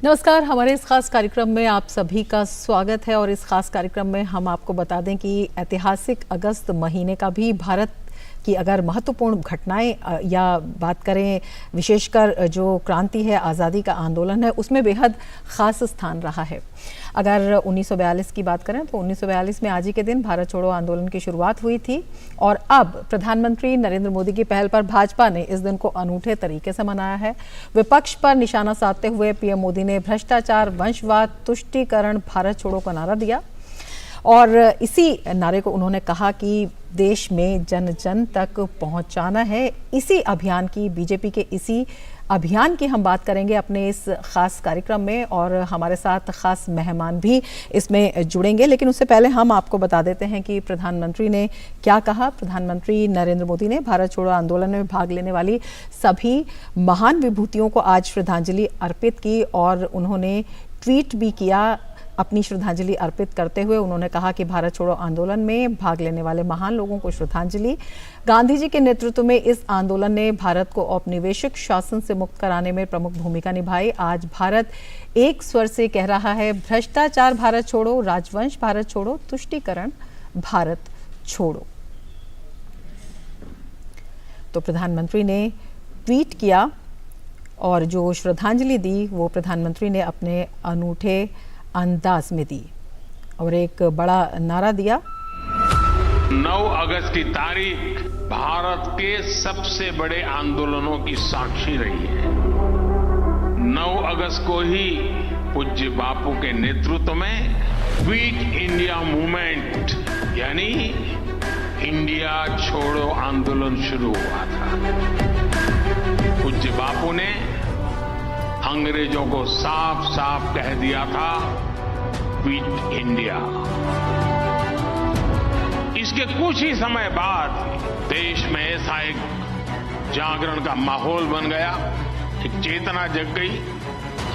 नमस्कार, हमारे इस खास कार्यक्रम में आप सभी का स्वागत है। और इस खास कार्यक्रम में हम आपको बता दें कि ऐतिहासिक अगस्त महीने का भी भारत की अगर महत्वपूर्ण घटनाएं या बात करें, विशेषकर जो क्रांति है, आज़ादी का आंदोलन है, उसमें बेहद ख़ास स्थान रहा है। अगर 1942 की बात करें तो 1942 में आज ही के दिन भारत छोड़ो आंदोलन की शुरुआत हुई थी और अब प्रधानमंत्री नरेंद्र मोदी की पहल पर भाजपा ने इस दिन को अनूठे तरीके से मनाया है। विपक्ष पर निशाना साधते हुए पीएम मोदी ने भ्रष्टाचार, वंशवाद, तुष्टीकरण, भारत छोड़ो का नारा दिया और इसी नारे को उन्होंने कहा कि देश में जन जन तक पहुंचाना है। इसी अभियान की, बीजेपी के इसी अभियान की हम बात करेंगे अपने इस खास कार्यक्रम में और हमारे साथ खास मेहमान भी इसमें जुड़ेंगे। लेकिन उससे पहले हम आपको बता देते हैं कि प्रधानमंत्री ने क्या कहा। प्रधानमंत्री नरेंद्र मोदी ने भारत छोड़ो आंदोलन में भाग लेने वाली सभी महान विभूतियों को आज श्रद्धांजलि अर्पित की और उन्होंने ट्वीट भी किया। अपनी श्रद्धांजलि अर्पित करते हुए उन्होंने कहा कि भारत छोड़ो आंदोलन में भाग लेने वाले महान लोगों को श्रद्धांजलि। गांधी जी के नेतृत्व में इस आंदोलन ने भारत को औपनिवेशिक शासन से मुक्त कराने में प्रमुख भूमिका निभाई। आज भारत एक स्वर से कह रहा है, भ्रष्टाचार भारत छोड़ो, राजवंश भारत छोड़ो, तुष्टीकरण भारत छोड़ो। तो प्रधानमंत्री ने ट्वीट किया और जो श्रद्धांजलि दी वो प्रधानमंत्री ने अपने अनूठे अंदाज में दी और एक बड़ा नारा दिया। 9 अगस्त की तारीख भारत के सबसे बड़े आंदोलनों की साक्षी रही है। 9 अगस्त को ही पूज्य बापू के नेतृत्व में क्विट इंडिया मूवमेंट यानी इंडिया छोड़ो आंदोलन शुरू हुआ था। पूज्य बापू ने अंग्रेजों को साफ साफ कह दिया था, क्विट इंडिया। इसके कुछ ही समय बाद देश में ऐसा एक जागरण का माहौल बन गया, एक चेतना जग गई।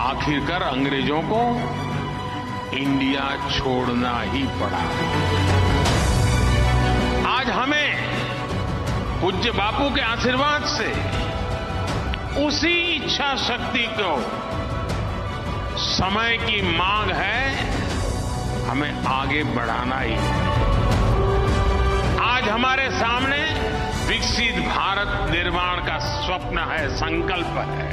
आखिरकार अंग्रेजों को इंडिया छोड़ना ही पड़ा। आज हमें पूज्य बापू के आशीर्वाद से उसी इच्छा शक्ति को समय की मांग है, हमें आगे बढ़ाना ही है। आज हमारे सामने विकसित भारत निर्माण का स्वप्न है, संकल्प है।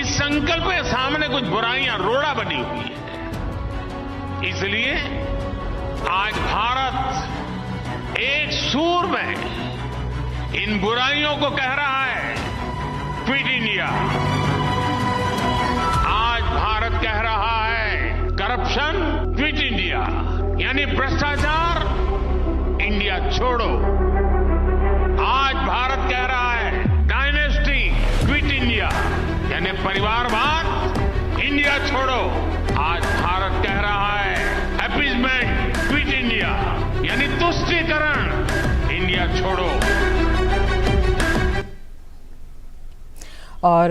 इस संकल्प के सामने कुछ बुराइयां रोड़ा बनी हुई है। इसलिए आज भारत एक सुर में इन बुराइयों को कह रहा है, क्विट इंडिया। आज भारत कह रहा है, करप्शन क्विट इंडिया यानी भ्रष्टाचार इंडिया छोड़ो। आज भारत कह रहा है, डायनेस्टी क्विट इंडिया यानी परिवारवाद इंडिया छोड़ो। आज भारत कह रहा है, अपीजमेंट क्विट इंडिया यानी तुष्टीकरण इंडिया छोड़ो। और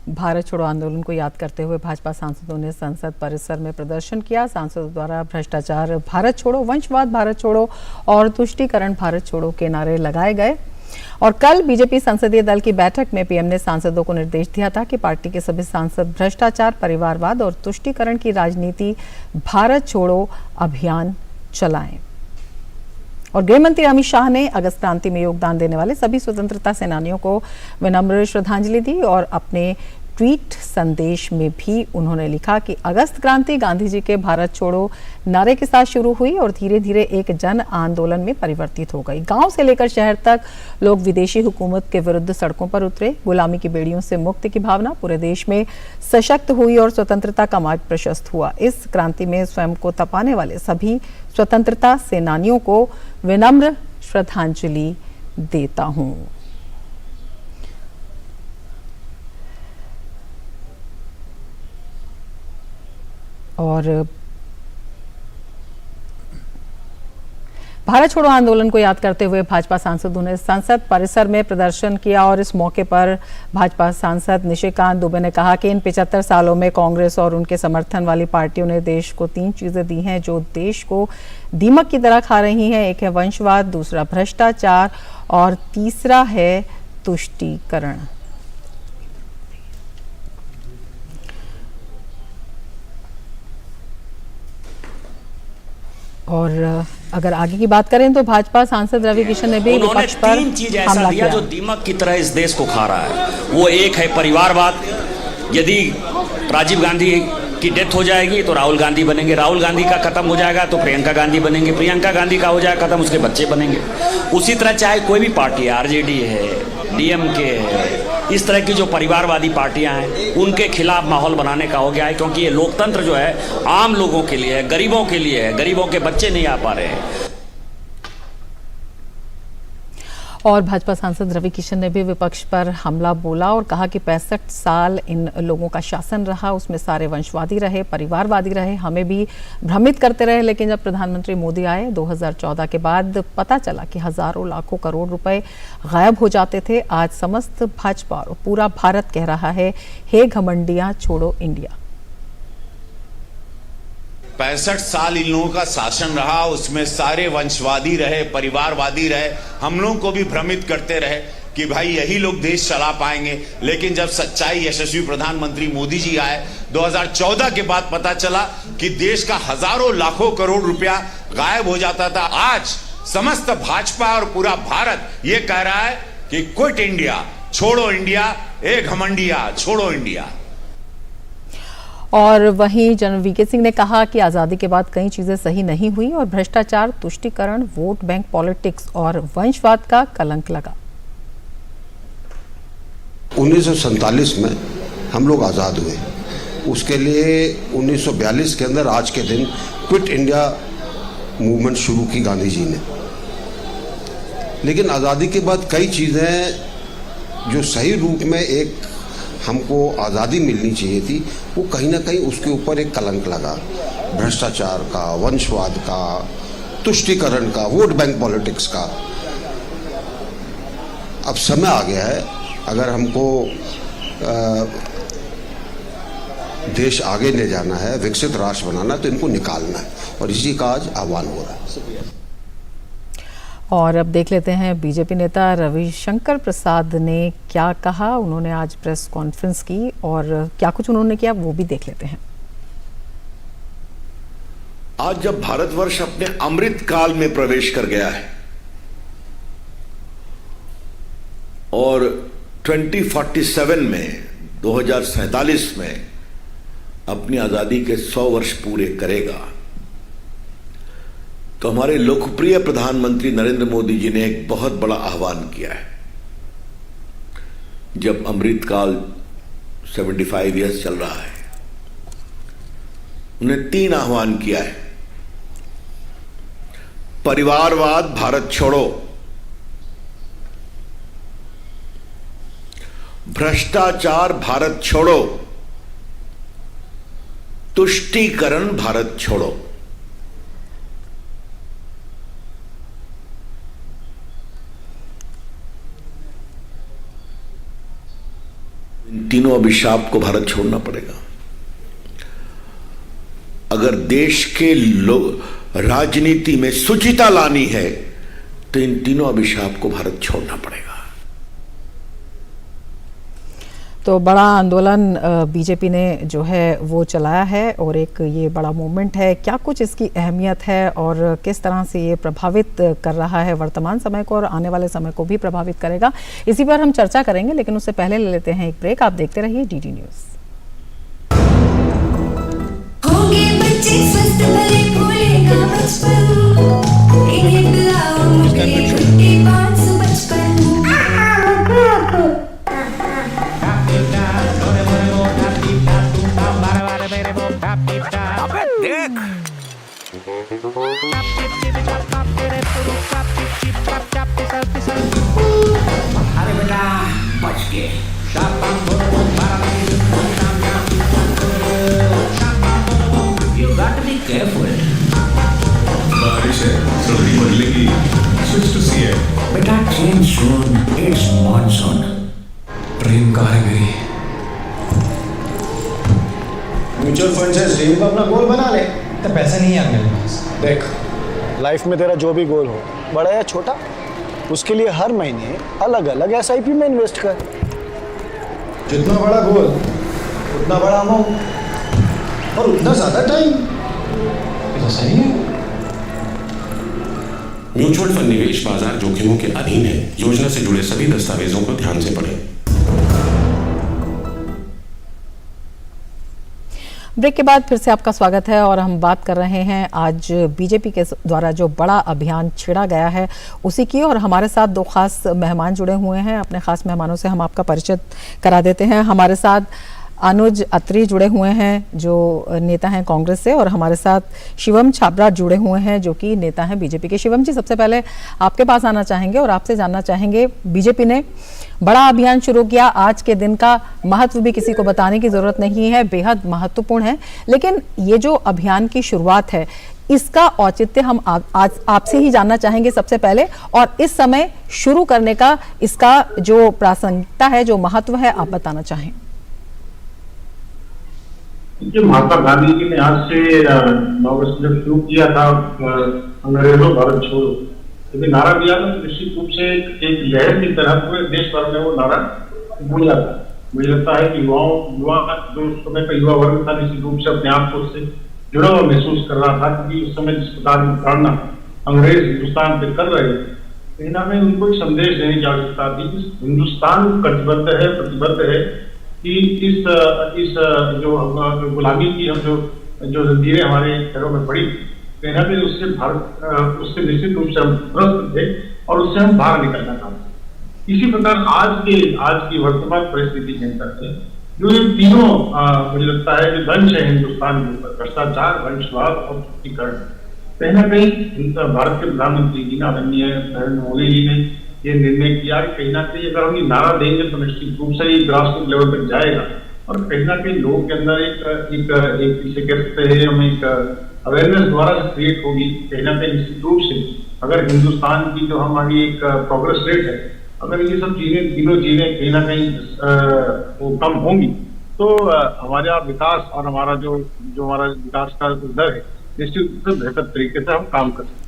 भारत छोड़ो आंदोलन को याद करते हुए भाजपा सांसदों ने संसद परिसर में प्रदर्शन किया। सांसदों द्वारा भ्रष्टाचार भारत छोड़ो, वंशवाद भारत छोड़ो और तुष्टीकरण भारत छोड़ो के नारे लगाए गए। और कल बीजेपी संसदीय दल की बैठक में पीएम ने सांसदों को निर्देश दिया था कि पार्टी के सभी सांसद भ्रष्टाचार, परिवारवाद और तुष्टीकरण की राजनीति भारत छोड़ो अभियान चलाएं। और गृह मंत्री अमित शाह ने अगस्त क्रांति में योगदान देने वाले सभी स्वतंत्रता सेनानियों को विनम्र श्रद्धांजलि दी और अपने ट्वीट संदेश में भी उन्होंने लिखा कि अगस्त क्रांति गांधी जी के भारत छोड़ो नारे के साथ शुरू हुई और धीरे धीरे एक जन आंदोलन में परिवर्तित हो गई। गांव से लेकर शहर तक लोग विदेशी हुकूमत के विरुद्ध सड़कों पर उतरे। गुलामी की बेड़ियों से मुक्ति की भावना पूरे देश में सशक्त हुई और स्वतंत्रता का मार्ग प्रशस्त हुआ। इस क्रांति में स्वयं को तपाने वाले सभी स्वतंत्रता सेनानियों को विनम्र श्रद्धांजलि देता हूं। और भारत छोड़ो आंदोलन को याद करते हुए भाजपा सांसदों ने संसद परिसर में प्रदर्शन किया और इस मौके पर भाजपा सांसद निशिकांत दुबे ने कहा कि इन 75 सालों में कांग्रेस और उनके समर्थन वाली पार्टियों ने देश को 3 चीजें दी हैं जो देश को दीमक की तरह खा रही हैं। एक है वंशवाद, दूसरा भ्रष्टाचार और तीसरा है तुष्टीकरण। और अगर आगे की बात करें तो भाजपा सांसद रवि किशन ने भी उन्होंने विपक्ष पर 3 चीज ऐसा हमला दिया किया। जो दीमक की तरह इस देश को खा रहा है। वो एक है परिवारवाद। यदि राजीव गांधी की डेथ हो जाएगी तो राहुल गांधी बनेंगे, राहुल गांधी का खत्म हो जाएगा तो प्रियंका गांधी बनेंगे, प्रियंका गांधी का हो जाएगा खत्म, उसके बच्चे बनेंगे। उसी तरह चाहे कोई भी पार्टी है, आरजेडी है, डीएमके है, इस तरह की जो परिवारवादी पार्टियां हैं उनके खिलाफ माहौल बनाने का हो गया है, क्योंकि ये लोकतंत्र जो है आम लोगों के लिए है, गरीबों के लिए है। गरीबों के बच्चे नहीं आ पा रहे हैं। और भाजपा सांसद रवि किशन ने भी विपक्ष पर हमला बोला और कहा कि 65 साल इन लोगों का शासन रहा, उसमें सारे वंशवादी रहे, परिवारवादी रहे, हमें भी भ्रमित करते रहे। लेकिन जब प्रधानमंत्री मोदी आए 2014 के बाद पता चला कि हजारों लाखों करोड़ रुपए गायब हो जाते थे। आज समस्त भाजपा और पूरा भारत कह रहा है, हे घमंडियां छोड़ो इंडिया। 65 साल इन लोगों का शासन रहा, उसमें सारे वंशवादी रहे, परिवारवादी रहे, हम लोगों को भी भ्रमित करते रहे कि भाई यही लोग देश चला पाएंगे। लेकिन जब सच्चाई यशस्वी प्रधानमंत्री मोदी जी आए 2014 के बाद पता चला कि देश का हजारों लाखों करोड़ रुपया गायब हो जाता था। आज समस्त भाजपा और पूरा भारत ये कह रहा है कि क्विट इंडिया, छोड़ो इंडिया, ए घमंडिया छोड़ो इंडिया। और वहीं जनरल वीके सिंह ने कहा कि आज़ादी के बाद कई चीज़ें सही नहीं हुई और भ्रष्टाचार, तुष्टीकरण, वोट बैंक पॉलिटिक्स और वंशवाद का कलंक लगा। 1947 में हम लोग आज़ाद हुए, उसके लिए 1942 के अंदर आज के दिन क्विट इंडिया मूवमेंट शुरू की गांधी जी ने। लेकिन आज़ादी के बाद कई चीज़ें जो सही रूप में एक हमको आज़ादी मिलनी चाहिए थी, वो कहीं ना कहीं उसके ऊपर एक कलंक लगा। भ्रष्टाचार का, वंशवाद का, तुष्टीकरण का, वोट बैंक पॉलिटिक्स का। अब समय आ गया है, अगर हमको देश आगे ले जाना है, विकसित राष्ट्र बनाना है, तो इनको निकालना है और इसी का आज आह्वान हो रहा है। और अब देख लेते हैं बीजेपी नेता रविशंकर प्रसाद ने क्या कहा। उन्होंने आज प्रेस कॉन्फ्रेंस की और क्या कुछ उन्होंने किया वो भी देख लेते हैं। आज जब भारतवर्ष अपने अमृत काल में प्रवेश कर गया है और 2047 में 2047 में अपनी आजादी के 100 वर्ष पूरे करेगा, तो हमारे लोकप्रिय प्रधानमंत्री नरेंद्र मोदी जी ने एक बहुत बड़ा आह्वान किया है। जब अमृतकाल 75 ईयर्स चल रहा है, उन्हें 3 आह्वान किया है। परिवारवाद भारत छोड़ो, भ्रष्टाचार भारत छोड़ो, तुष्टीकरण भारत छोड़ो। इन तीनों अभिशाप को भारत छोड़ना पड़ेगा। अगर देश के लोग राजनीति में शुचिता लानी है तो इन तीनों अभिशाप को भारत छोड़ना पड़ेगा। तो बड़ा आंदोलन बीजेपी ने जो है वो चलाया है और एक ये बड़ा मूवमेंट है। क्या कुछ इसकी अहमियत है और किस तरह से ये प्रभावित कर रहा है वर्तमान समय को और आने वाले समय को भी प्रभावित करेगा, इसी पर हम चर्चा करेंगे। लेकिन उससे पहले ले लेते हैं एक ब्रेक। आप देखते रहिए डीडी न्यूज़। होंगे बच्चे स्वस्थ भले भूलेगा बचपन, इन्हें पिलाओ मुझे छुट्टी 500 बचपन। अबे देख, अरे बेटा बच गए। You got to be careful. बारिश है, सर्दी बदलेगी, switch to sea है। बेटा change soon, it's monsoon. Train कहाँ है मेरी? म्यूचुअल फंड से ड्रीम को अपना गोल बना ले। तो पैसा नहीं है मेरे पास। देख, लाइफ में तेरा जो भी गोल हो, बड़ा या छोटा, उसके लिए हर महीने अलग अलग SIP में इन्वेस्ट कर। जितना बड़ा गोल उतना बड़ा अमाउंट और उतना ज़्यादा टाइम। ये तो सही है। म्यूचुअल फंड निवेश बाजार जोखिमों के अधीन है। योजना से जुड़े सभी दस्तावेजों को ध्यान से पढ़ें। ब्रेक के बाद फिर से आपका स्वागत है और हम बात कर रहे हैं आज बीजेपी के द्वारा जो बड़ा अभियान छेड़ा गया है उसी की। और हमारे साथ दो खास मेहमान जुड़े हुए हैं। अपने खास मेहमानों से हम आपका परिचय करा देते हैं। हमारे साथ अनुज अत्री जुड़े हुए हैं जो नेता हैं कांग्रेस से, और हमारे साथ शिवम छाबड़ा जुड़े हुए हैं जो कि नेता हैं बीजेपी के। शिवम जी, सबसे पहले आपके पास आना चाहेंगे और आपसे जानना चाहेंगे, बीजेपी ने बड़ा अभियान शुरू किया। आज के दिन का महत्व भी किसी को बताने की जरूरत नहीं है, बेहद महत्वपूर्ण है। लेकिन ये जो अभियान की शुरुआत है इसका औचित्य हम आज आपसे ही जानना चाहेंगे सबसे पहले, और इस समय शुरू करने का इसका जो प्रासंगिकता है, जो महत्व है, आप बताना चाहें। जो महात्मा गांधी जी ने आज से 9 अगस्त जब शुरू किया था अंग्रेजों भारत छोड़ो, जब नारा दिया था तो निश्चित रूप से एक लहर की तरह पूरे देश भर में वो नारा गूंजा था। मुझे लगता है कि युवा जो उस समय का युवा वर्ग था निश्चित रूप से अपने आप को उससे जुड़ा हुआ महसूस कर रहा था, क्योंकि उस समय जिस प्रकार की धारणा अंग्रेज हिंदुस्तान पे कर रहे थे, कहीं ना कहीं उनको एक संदेश देने की आवश्यकता थी। हिंदुस्तान प्रतिबद्ध है कि इस जो गुलामी की हम जो जंजीरें हमारे पैरों में पड़ी, कहीं ना कहीं उससे निश्चित रूप से हम त्रस्त थे और उससे हम बाहर निकलना चाहते। इसी प्रकार आज की वर्तमान परिस्थिति के अंदर जो ये तीनों मुझे लगता है कि दंश है हिंदुस्तान के ऊपर, भ्रष्टाचार, वंशवाद और तुष्टीकरण, कहीं ना कहीं भारत के प्रधानमंत्री जी आदरणीय नरेंद्र मोदी जी ने ये निर्णय किया कि कहीं ना कहीं अगर हम ये नारा देंगे तो निश्चित रूप से ये ग्रासरूट लेवल तक जाएगा और कहीं ना कहीं लोगों के अंदर एक इसे कह सकते हैं हम एक अवेयरनेस द्वारा क्रिएट होगी। कहीं ना कहीं निश्चित रूप से अगर हिंदुस्तान की जो हमारी एक प्रोग्रेस रेट है, अगर ये सब चीजें तीनों चीजें कहीं ना कहीं वो कम होंगी तो हमारा विकास और हमारा जो हमारा विकास का दर है निश्चित रूप से बेहतर तरीके से हम काम कर सकते हैं।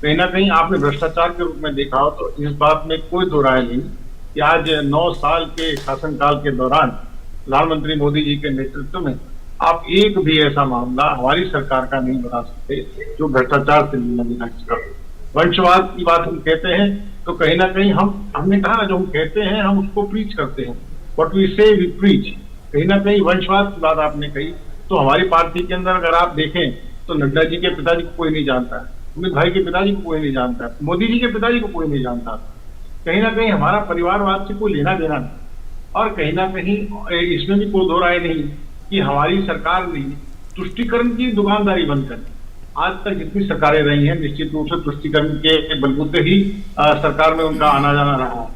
कहीं ना कहीं आपने भ्रष्टाचार के रूप में देखा हो तो इस बात में कोई दो राय नहीं कि आज 9 साल के शासनकाल के दौरान प्रधानमंत्री मोदी जी के नेतृत्व में आप एक भी ऐसा मामला हमारी सरकार का नहीं बता सकते जो भ्रष्टाचार से लेना देना। वंशवाद की बात हम कहते हैं तो कहीं ना कहीं हमने कहा ना, जो हम कहते हैं हम उसको प्रीच करते हैं, व्हाट वी से वी प्रीच। कहीं ना कहीं वंशवाद की बात आपने कही तो हमारी पार्टी के अंदर अगर आप देखें तो नड्डा जी के पिताजी को कोई नहीं जानता है, अमित भाई के पिताजी को कोई नहीं जानता, मोदी जी के पिताजी को कोई नहीं जानता। कहीं ना कहीं हमारा परिवारवाद से कोई लेना देना नहीं, और कहीं ना कहीं इसमें भी कोई दो राय नहीं कि हमारी सरकार ने तुष्टीकरण की दुकानदारी बंद कर दी। आज तक जितनी सरकारें रही हैं निश्चित रूप से तुष्टीकरण के बलबूते ही सरकार में उनका आना जाना रहा।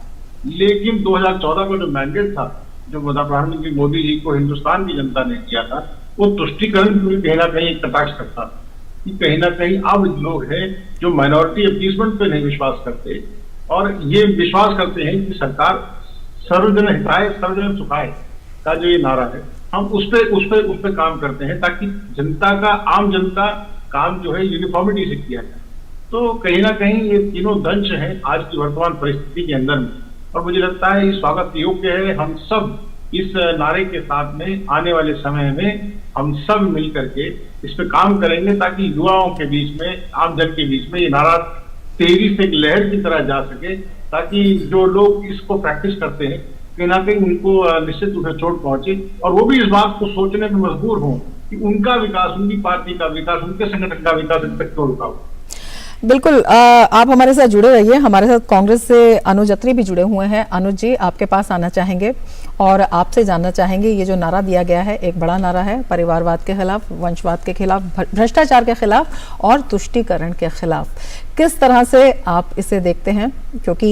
लेकिन 2014 का जो मैंडेट था, जो प्रधानमंत्री मोदी जी को हिंदुस्तान की जनता ने किया था, वो तुष्टीकरण भी कहीं ना कहीं कटाक्ष करता था कि कहीं ना कहीं अब लोग हैं जो माइनॉरिटी अपीसमेंट पे नहीं विश्वास करते और ये विश्वास करते हैं कि सरकार सर्वजन हिताय सर्वजन सुखाय का जो ये नारा है, हम उस पे काम करते हैं ताकि जनता का, आम जनता काम जो है यूनिफॉर्मिटी से किया जाए। तो कहीं ना कहीं ये तीनों दंश हैं आज की वर्तमान परिस्थिति के अंदर में, और मुझे लगता है ये स्वागत योग्य है। हम सब इस नारे के साथ में आने वाले समय में हम सब मिल करके इस पे काम करेंगे ताकि युवाओं के बीच में, आम जन के बीच में ये नारा तेजी से एक लहर की तरह जा सके, ताकि जो लोग इसको प्रैक्टिस करते हैं कहीं ना कहीं उनको निश्चित रूप से चोट पहुंचे और वो भी इस बात को सोचने में मजबूर हों कि उनका विकास, उनकी पार्टी का विकास, उनके संगठन का विकास इन तक क्यों रुका हो। बिल्कुल, आप हमारे साथ जुड़े रहिए। हमारे साथ कांग्रेस से अनुज अत्री भी जुड़े हुए हैं। अनुज जी, आपके पास आना चाहेंगे और आपसे जानना चाहेंगे, ये जो नारा दिया गया है एक बड़ा नारा है, परिवारवाद के खिलाफ, वंशवाद के खिलाफ, भ्रष्टाचार के खिलाफ और तुष्टीकरण के खिलाफ, किस तरह से आप इसे देखते हैं? क्योंकि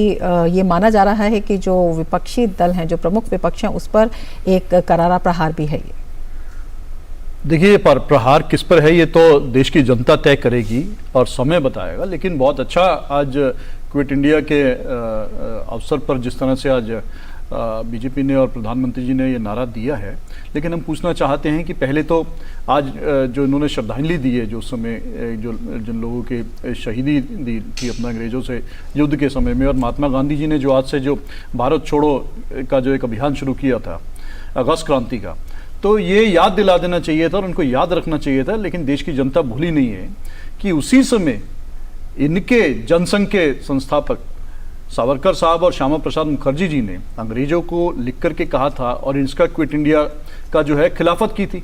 ये माना जा रहा है कि जो विपक्षी दल हैं, जो प्रमुख विपक्ष हैं, उस पर एक करारा प्रहार भी है। ये देखिए, प्रहार किस पर है ये तो देश की जनता तय करेगी और समय बताएगा। लेकिन बहुत अच्छा आज क्विट इंडिया के अवसर पर जिस तरह से आज बीजेपी ने और प्रधानमंत्री जी ने ये नारा दिया है, लेकिन हम पूछना चाहते हैं कि पहले तो आज जो इन्होंने श्रद्धांजलि दी है, जो समय जो जिन लोगों के शहीदी दी थी अपना अंग्रेजों से युद्ध के समय में, और महात्मा गांधी जी ने जो आज से जो भारत छोड़ो का जो एक अभियान शुरू किया था अगस्त क्रांति का, तो ये याद दिला देना चाहिए था और उनको याद रखना चाहिए था। लेकिन देश की जनता भूली नहीं है कि उसी समय इनके जनसंघ के संस्थापक सावरकर साहब और श्यामा प्रसाद मुखर्जी जी ने अंग्रेजों को लिख करके कहा था और इसका क्विट इंडिया का जो है खिलाफत की थी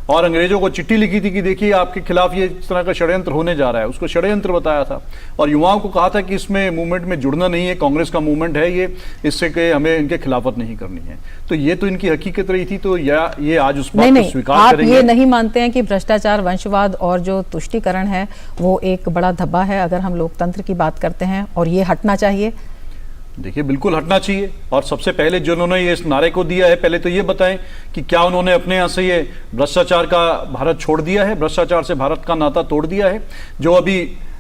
और अंग्रेजों को चिट्ठी लिखी थी कि देखिए आपके खिलाफ ये इस तरह का षड्यंत्र होने जा रहा है, उसको षड्यंत्र बताया था और युवाओं को कहा था कि इसमें मूवमेंट में जुड़ना नहीं है, कांग्रेस का मूवमेंट है ये, इससे कि हमें इनके खिलाफत नहीं करनी है। तो ये तो इनकी हकीकत रही थी, तो या ये आज उस बात को स्वीकार करेंगे? आप ये नहीं मानते हैं कि भ्रष्टाचार, वंशवाद और जो तुष्टीकरण है वो एक बड़ा धब्बा है अगर हम लोकतंत्र की बात करते हैं और ये हटना चाहिए? देखिए बिल्कुल हटना चाहिए और सबसे पहले जिन्होंने ये इस नारे को दिया है पहले तो ये बताएं कि क्या उन्होंने अपने यहाँ से ये भ्रष्टाचार का भारत छोड़ दिया है, भ्रष्टाचार से भारत का नाता तोड़ दिया है? जो अभी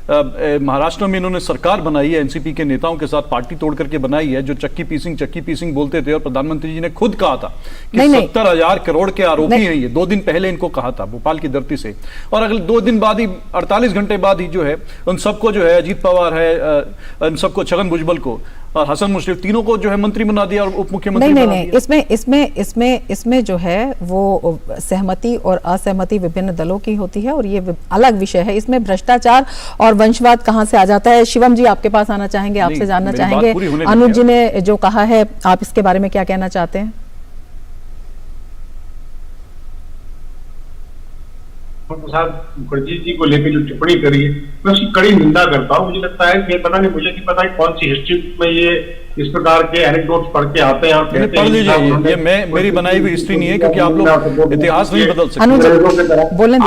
महाराष्ट्र में इन्होंने सरकार बनाई है एनसीपी के नेताओं के साथ पार्टी तोड़ करके बनाई है, जो चक्की पीसिंग बोलते थे और प्रधानमंत्री जी ने खुद कहा था कि 70,000 करोड़ के आरोपी हैं ये, 2 दिन पहले इनको कहा था भोपाल की धरती से, और अगले 2 दिन बाद ही 48 घंटे बाद ही जो है उन सबको जो है अजीत पवार है, उन सबको छगन भुजबल को और हसन मुश्रीफ तीनों को जो है मंत्री बना दिया और उप मुख्यमंत्री बना दिया। इसमें जो है वो सहमति और असहमति विभिन्न दलों की होती है और ये अलग विषय है। इसमें भ्रष्टाचार और वंशवाद कहां से आ जाता है? शिवम जी आपके पास आना चाहेंगे, आपसे जानना चाहेंगे अनुज जी ने जो कहा है, आप इसके बारे में क्या कहना चाहते हैं? प्रसाद मुखर्जी जी को लेकर जो टिप्पणी करी है मैं उसकी कड़ी निंदा करता हूँ। मुझे लगता है कि पता नहीं, मुझे नहीं पता कौन सी हिस्ट्री में ये इस प्रकार के एनेक्डोट्स पढ़ के आते हैं और कहते हैं। ये मेरी बनाई हुई हिस्ट्री नहीं है क्योंकि आप लोग इतिहास नहीं बदल सकते।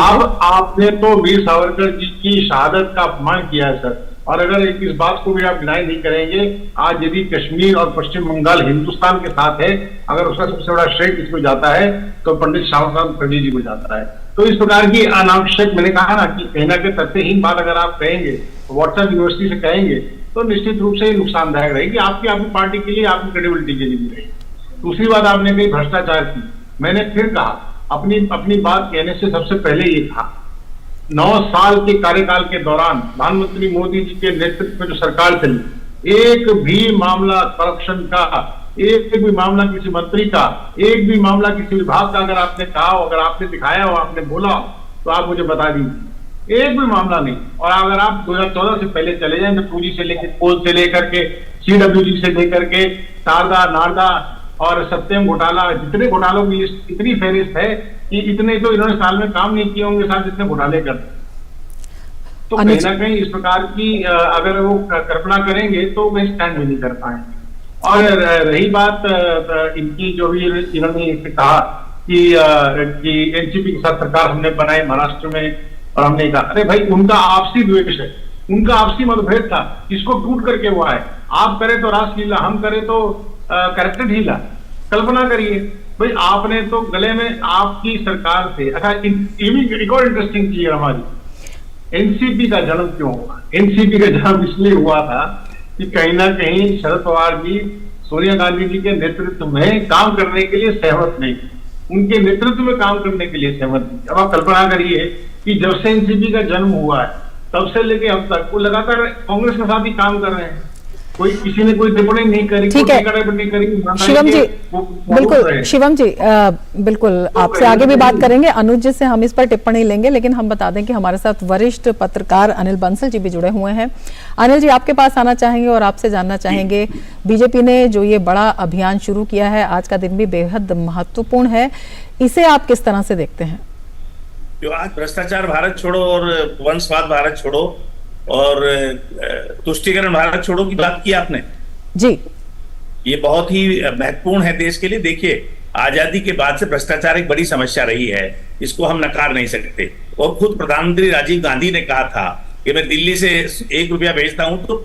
आपने तो वीर सावरकर जी की शहादत का अपमान किया है सर, और अगर इस बात को भी आप डिनाई नहीं करेंगे, आज यदि कश्मीर और पश्चिम बंगाल हिंदुस्तान के साथ है, अगर उसका सबसे बड़ा श्रेय किसको जाता है तो पंडित श्यामा प्रसाद मुखर्जी जी को जाता है। तो इस प्रकार की अनावश्यक, मैंने कहा ना कि कहना के तथ्यहीन बात अगर आप कहेंगे, व्हाट्सएप यूनिवर्सिटी से कहेंगे, तो निश्चित रूप से नुकसानदायक रहेगी आपकी पार्टी के लिए, आपकी क्रेडिबिलिटी के लिए भी रहेगी। दूसरी बात आपने कही भ्रष्टाचार की, मैंने फिर कहा अपनी बात कहने से सबसे पहले ये कहा 9 साल के कार्यकाल के दौरान प्रधानमंत्री मोदी जी के नेतृत्व में जो सरकार चली, एक भी मामला करप्शन का, एक भी मामला किसी मंत्री का, एक भी मामला किसी विभाग का अगर आपने कहा हो, अगर आपने दिखाया हो, आपने बोला तो आप मुझे बता दीजिए, एक भी मामला नहीं। और अगर आप 2014 से पहले चले जाएं तो पूरी से लेकर कोल से लेकर के CWG से लेकर के शारदा, नारदा और सत्यम घोटाला, जितने घोटालों की लिस्ट इतनी फहरिस्त है कि इतने तो इन्होंने साल में काम नहीं किए होंगे साथ जितने घोटाले करते। तो कहीं ना कहीं इस प्रकार की अगर वो कल्पना करेंगे तो वे स्टैंड भी नहीं कर पाएंगे। और रही बात इनकी जो भी इन्होंने कहा कि एनसीपी के साथ सरकार हमने बनाई महाराष्ट्र में, और हमने कहा अरे भाई उनका आपसी द्वेष है, उनका आपसी मतभेद था, इसको टूट करके वो आए। आप करें तो रासलीला, हम करें तो करेक्टर ढीला। कल्पना करिए भाई, आपने तो गले में आपकी सरकार से, अच्छा एक और इंटरेस्टिंग चीज हमारी, एनसीपी का जन्म क्यों हुआ? एनसीपी का जन्म इसलिए हुआ था कि कहीं ना कहीं शरद पवार जी सोनिया गांधी जी के नेतृत्व में काम करने के लिए सहमत नहीं, उनके नेतृत्व में काम करने के लिए सहमत नहीं। अब आप कल्पना करिए कि जब से एनसीपी का जन्म हुआ है तब से लेके अब तक वो लगातार कांग्रेस के साथ ही काम कर रहे हैं, कोई किसी ने कोई टिप्पणी नहीं करी, ठीक है शिवम जी, बिल्कुल शिवम जी, बिल्कुल आपसे आगे भी बात करेंगे, अनुज जी से हम इस पर टिप्पणी लेंगे, लेकिन हम बता दें कि हमारे साथ वरिष्ठ पत्रकार अनिल बंसल जी भी जुड़े हुए हैं। अनिल जी आपके पास आना चाहेंगे और आपसे जानना चाहेंगे, बीजेपी ने जो ये बड़ा अभियान शुरू किया है, आज का दिन भी बेहद महत्वपूर्ण है, इसे आप किस तरह से देखते हैं? जो आज भ्रष्टाचार भारत छोड़ो और वंशवाद भारत छोड़ो और तुष्टीकरण भारत छोड़ो की बात की आपने जी, ये बहुत ही महत्वपूर्ण है देश के लिए। देखिए, आजादी के बाद से भ्रष्टाचार एक बड़ी समस्या रही है, इसको हम नकार नहीं सकते। और खुद प्रधानमंत्री राजीव गांधी ने कहा था कि मैं दिल्ली से 1 रुपया भेजता हूं तो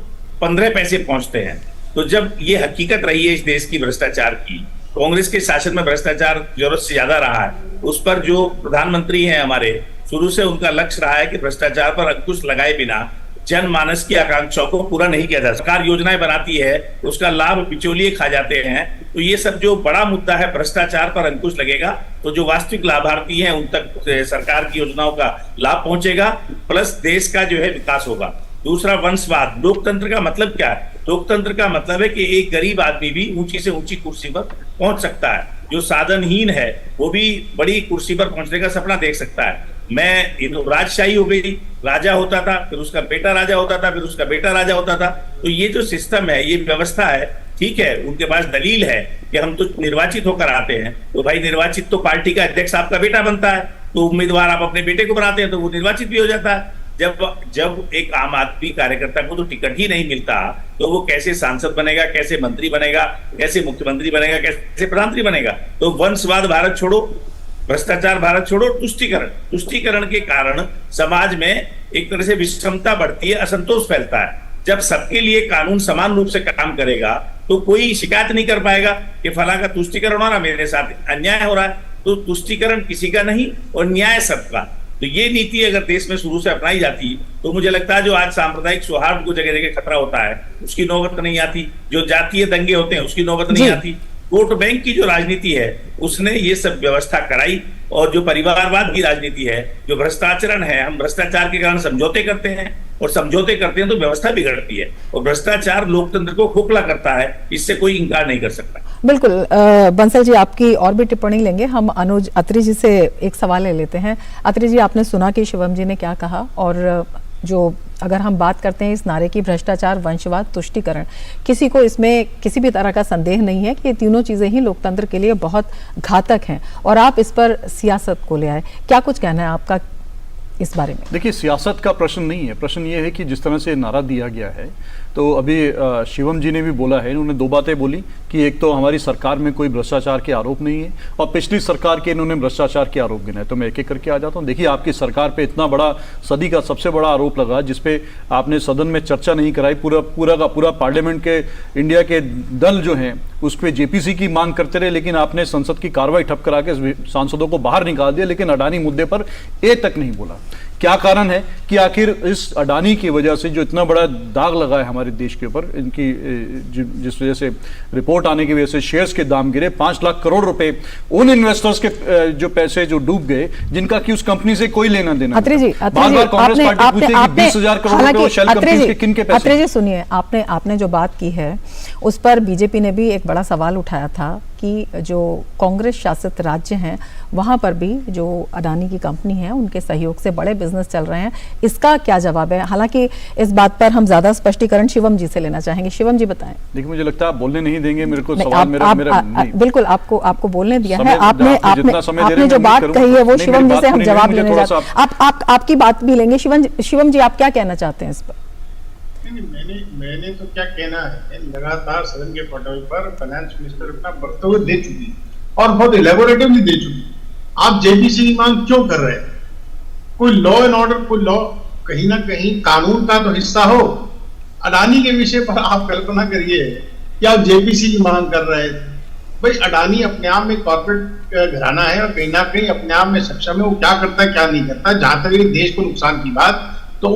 15 पैसे पहुंचते हैं। तो जब ये हकीकत रही है इस देश की भ्रष्टाचार की, कांग्रेस के शासन में भ्रष्टाचार जरूरत से ज्यादा रहा है, उस पर जो प्रधानमंत्री हैं हमारे, शुरू से उनका लक्ष्य रहा है कि भ्रष्टाचार पर अंकुश लगाए बिना जनमानस की आकांक्षाओं को पूरा नहीं किया जा सकता। सरकार योजनाएं बनाती है, उसका लाभ बिचौलिए खा जाते हैं। तो ये सब जो बड़ा मुद्दा है, भ्रष्टाचार पर अंकुश लगेगा तो जो वास्तविक लाभार्थी हैं उन तक सरकार की योजनाओं का लाभ पहुंचेगा, प्लस देश का जो है विकास होगा। दूसरा, वंशवाद। लोकतंत्र का मतलब क्या है? लोकतंत्र का मतलब है कि एक गरीब आदमी भी ऊंची से ऊंची कुर्सी पर पहुंच सकता है, जो साधनहीन है वो भी बड़ी कुर्सी पर पहुंचने का सपना देख सकता है। ये तो राजशाही हो गई, राजा होता था, फिर उसका बेटा राजा होता था, फिर उसका बेटा राजा होता था। तो ये जो सिस्टम है, ये व्यवस्था है, ठीक है, उनके पास दलील है कि हम तो निर्वाचित होकर आते हैं, तो भाई निर्वाचित तो पार्टी का अध्यक्ष आपका बेटा बनता है, तो उम्मीदवार आप अपने बेटे को बनाते हैं तो वो निर्वाचित भी हो जाता है। जब एक आम आदमी कार्यकर्ता को तो टिकट ही नहीं मिलता, तो वो कैसे सांसद बनेगा, कैसे मंत्री बनेगा, कैसे मुख्यमंत्री बनेगा, कैसे प्रधानमंत्री बनेगा? तो वंशवाद भारत छोड़ो, भ्रष्टाचार भारत छोड़ो, तुष्टीकरण के कारण समाज में एक तरह से विषमता बढ़ती है, असंतोष फैलता है। जब सबके लिए कानून समान रूप से काम करेगा तो कोई शिकायत नहीं कर पाएगा कि फला का तुष्टीकरण हो रहा, मेरे साथ अन्याय हो रहा है। तो तुष्टीकरण किसी का नहीं और न्याय सबका। तो ये नीति अगर देश में शुरू से अपनाई जाती तो मुझे लगता है जो आज सांप्रदायिक सौहार्द को जगह जगह खतरा होता है उसकी नौबत नहीं आती, जो जातीय दंगे होते हैं उसकी नौबत नहीं आती। वोट बैंक की जो राजनीति है उसने ये सब व्यवस्था कराई, और जो परिवारवाद की राजनीति है, जो भ्रष्टाचरण है, हम भ्रष्टाचार के कारण समझौते करते हैं, और समझौते करते हैं तो व्यवस्था बिगड़ती है, और भ्रष्टाचार लोकतंत्र को खोखला करता है, इससे कोई इंकार नहीं कर सकता। बिल्कुल। बंसल जी, आपकी और भी टिप्पणी लेंगे। हम अनुज अत्री जी से एक सवाल ले लेते हैं। अत्री जी, आपने सुना कि शिवम जी ने क्या कहा, और जो अगर हम बात करते हैं इस नारे की, भ्रष्टाचार, वंशवाद, तुष्टीकरण, किसी को इसमें किसी भी तरह का संदेह नहीं है कि ये तीनों चीजें ही लोकतंत्र के लिए बहुत घातक हैं, और आप इस पर सियासत को ले आए। क्या कुछ कहना है आपका इस बारे में? देखिए, सियासत का प्रश्न नहीं है, प्रश्न ये है कि जिस तरह से नारा दिया गया है, तो अभी शिवम जी ने भी बोला है, इन्होंने दो बातें बोली कि एक तो हमारी सरकार में कोई भ्रष्टाचार के आरोप नहीं है, और पिछली सरकार के इन्होंने भ्रष्टाचार के आरोप गिनाए। तो मैं एक एक करके आ जाता हूँ। देखिए, आपकी सरकार पे इतना बड़ा, सदी का सबसे बड़ा आरोप लगा, जिसपे आपने सदन में चर्चा नहीं कराई, पूरा पार्लियामेंट के इंडिया के दल जो हैं उस पर जेपीसी की मांग करते रहे, लेकिन आपने संसद की कार्रवाई ठप करा के सांसदों को बाहर निकाल दिया, लेकिन अडानी मुद्दे पर एक तक नहीं बोला। क्या कारण है कि आखिर इस अडानी की वजह से जो इतना बड़ा दाग लगा है हमारे देश के ऊपर, इनकी जिस वजह से रिपोर्ट आने की वजह से शेयर्स के दाम गिरे, 5 लाख करोड़ रुपए उन इन्वेस्टर्स के जो पैसे जो डूब गए, जिनका कि उस कंपनी से कोई लेना देना। अत्री जी, कांग्रेस पार्टी पूछती है कि 20,000 करोड़ रुपए शेल कंपनी के किन के पैसे? अत्री जी सुनिए, आपने जो बात की है उस पर बीजेपी ने भी एक बड़ा सवाल उठाया था कि जो कांग्रेस शासित राज्य हैं वहां पर भी जो अडानी की कंपनी है उनके सहयोग से बड़े बिजनेस चल रहे हैं। इसका क्या जवाब है? हालांकि इस बात पर हम ज्यादा स्पष्टीकरण शिवम जी से लेना चाहेंगे। शिवम जी बताएं। देखिए, मुझे लगता है आप बोलने नहीं देंगे मेरे को, सवाल मेरा बिल्कुल आपको बोलने दिया है। आपने जो बात कही है वो शिवम जी से हम जवाब लेने जाते हैं। आपकी बात भी लेंगे। शिवम जी, आप क्या कहना चाहते हैं इस पर? मैंने तो क्या कहना है, लगातार सदन के पटल पर फाइनेंस मिनिस्टर अपना वक्तव्य दे चुकी और बहुत इलेबोरेटिवली दे चुकी। आप जेपीसी की मांग क्यों कर रहे हैं? कोई लॉ एंड ऑर्डर, कोई लॉ कहीं ना कहीं कानून का तो हिस्सा हो। अडानी के विषय पर आप कल्पना करिए कि आप जेपीसी की मांग कर रहे थे। भाई, अडानी अपने आप में कॉर्पोरेट घराना है और कहीं ना कहीं अपने आप में सक्षम है, वो क्या करता है क्या नहीं करता। जहां तक देश को नुकसान की बात, तो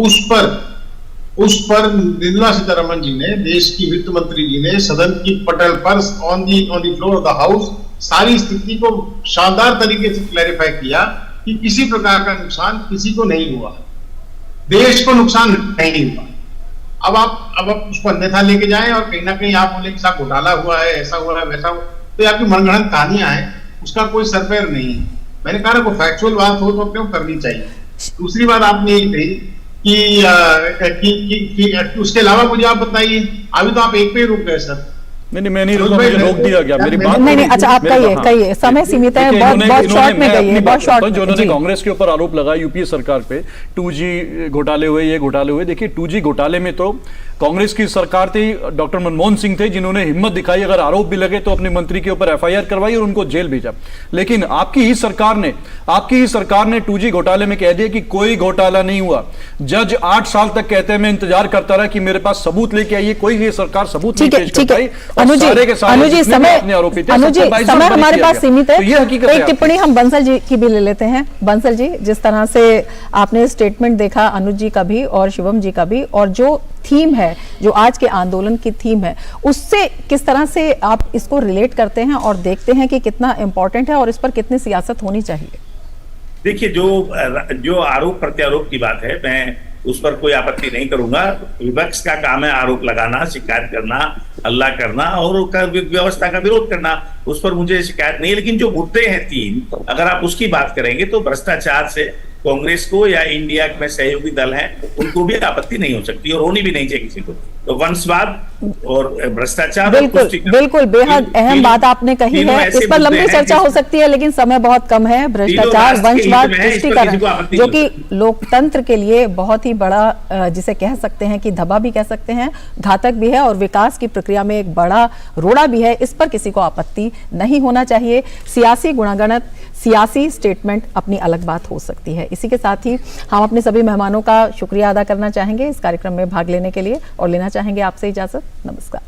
उस पर निर्मला सीतारमण जी ने, देश की वित्त मंत्री जी ने सदन की पटल पर on the floor of the house सारी स्थिति को शानदार तरीके से क्लैरिफाई किया कि किसी प्रकार का नुकसान किसी को नहीं हुआ, देश को नुकसान नहीं हुआ। अब आप उसको अन्यथा लेके जाएं और कहीं ना कहीं आप बोले कि साहब घोटाला हुआ है, ऐसा हुआ है, वैसा हुआ, तो ये आपकी मनगढ़ंत कहानियां हैं, उसका कोई सरफेर नहीं है। मैंने कहा वो फैक्चुअल बात हो तो क्यों करनी चाहिए। दूसरी बात आपने ये कही कि उसके अलावा मुझे आप बताइए, अभी तो आप एक पे ही रुक गए सर। नहीं, मैं नहीं रुका, मुझे रोक दिया गया। मेरी बात नहीं, अच्छा आप कहिए, समय सीमित है, बहुत शॉर्ट में कहिए, बहुत शॉर्ट में। जो उन्होंने कांग्रेस के ऊपर आरोप लगाया यूपीए सरकार पे, 2G घोटाले हुए, ये घोटाले हुए। देखिए, 2G घोटाले में तो कांग्रेस की सरकार थी, डॉक्टर मनमोहन सिंह थे, जिन्होंने हिम्मत दिखाई, अगर आरोप भी लगे तो अपने मंत्री के ऊपर FIR करवाई और उनको जेल भेजा। लेकिन आपकी ही सरकार ने 2G घोटाले में कह दिया कि कोई घोटाला नहीं हुआ। जज 8 साल तक कहते हैं, मैं इंतजार करता रहा कि मेरे पास सबूत लेके आइए, कोई ये सरकार सबूत नहीं पेश कर पाई। अनुज जी, समय हमारे पास सीमित है। एक टिप्पणी हम बंसल जी की भी ले लेते हैं। बंसल जी, जिस तरह से आपने स्टेटमेंट देखा अनुज जी का भी और शिवम जी का भी, और जो थीम है, जो आज के आंदोलन की थीम है, उससे किस तरह से आप इसको रिलेट करते हैं और देखते हैं कि कितना इंपॉर्टेंट है और इस पर कितनी सियासत होनी चाहिए? देखिए, जो आरोप प्रत्यारोप की बात है, मैं उस पर कोई आपत्ति नहीं करूंगा। विपक्ष का काम है आरोप लगाना, शिकायत करना, हल्ला करना और व्यवस्था का विरोध करना, उस पर मुझे शिकायत नहीं है। लेकिन जो मुद्दे हैं 3, अगर आप उसकी बात करेंगे तो भ्रष्टाचार से कांग्रेस को या इंडिया में सहयोगी दल हैं उनको भी आपत्ति नहीं हो सकती और होनी भी नहीं चाहिए किसी को। तो वंशवाद और भ्रष्टाचार, बिल्कुल बिल्कुल बेहद अहम बात आपने कही है। इस पर लंबी चर्चा हो सकती है, लेकिन समय बहुत कम है। भ्रष्टाचार, वंशवाद, तुष्टीकरण, जो कि लोकतंत्र के लिए बहुत ही बड़ा, जिसे कह सकते हैं कि धब्बा भी कह सकते हैं, घातक भी है और विकास की प्रक्रिया में एक बड़ा रोड़ा भी है। इस पर किसी को आपत्ति नहीं होना चाहिए। सियासी गुणागणत, सियासी स्टेटमेंट अपनी अलग बात हो सकती है। इसी के साथ ही हम अपने सभी मेहमानों का शुक्रिया अदा करना चाहेंगे इस कार्यक्रम में भाग लेने के लिए और लेना चाहेंगे आपसे इजाजत। नमस्कार।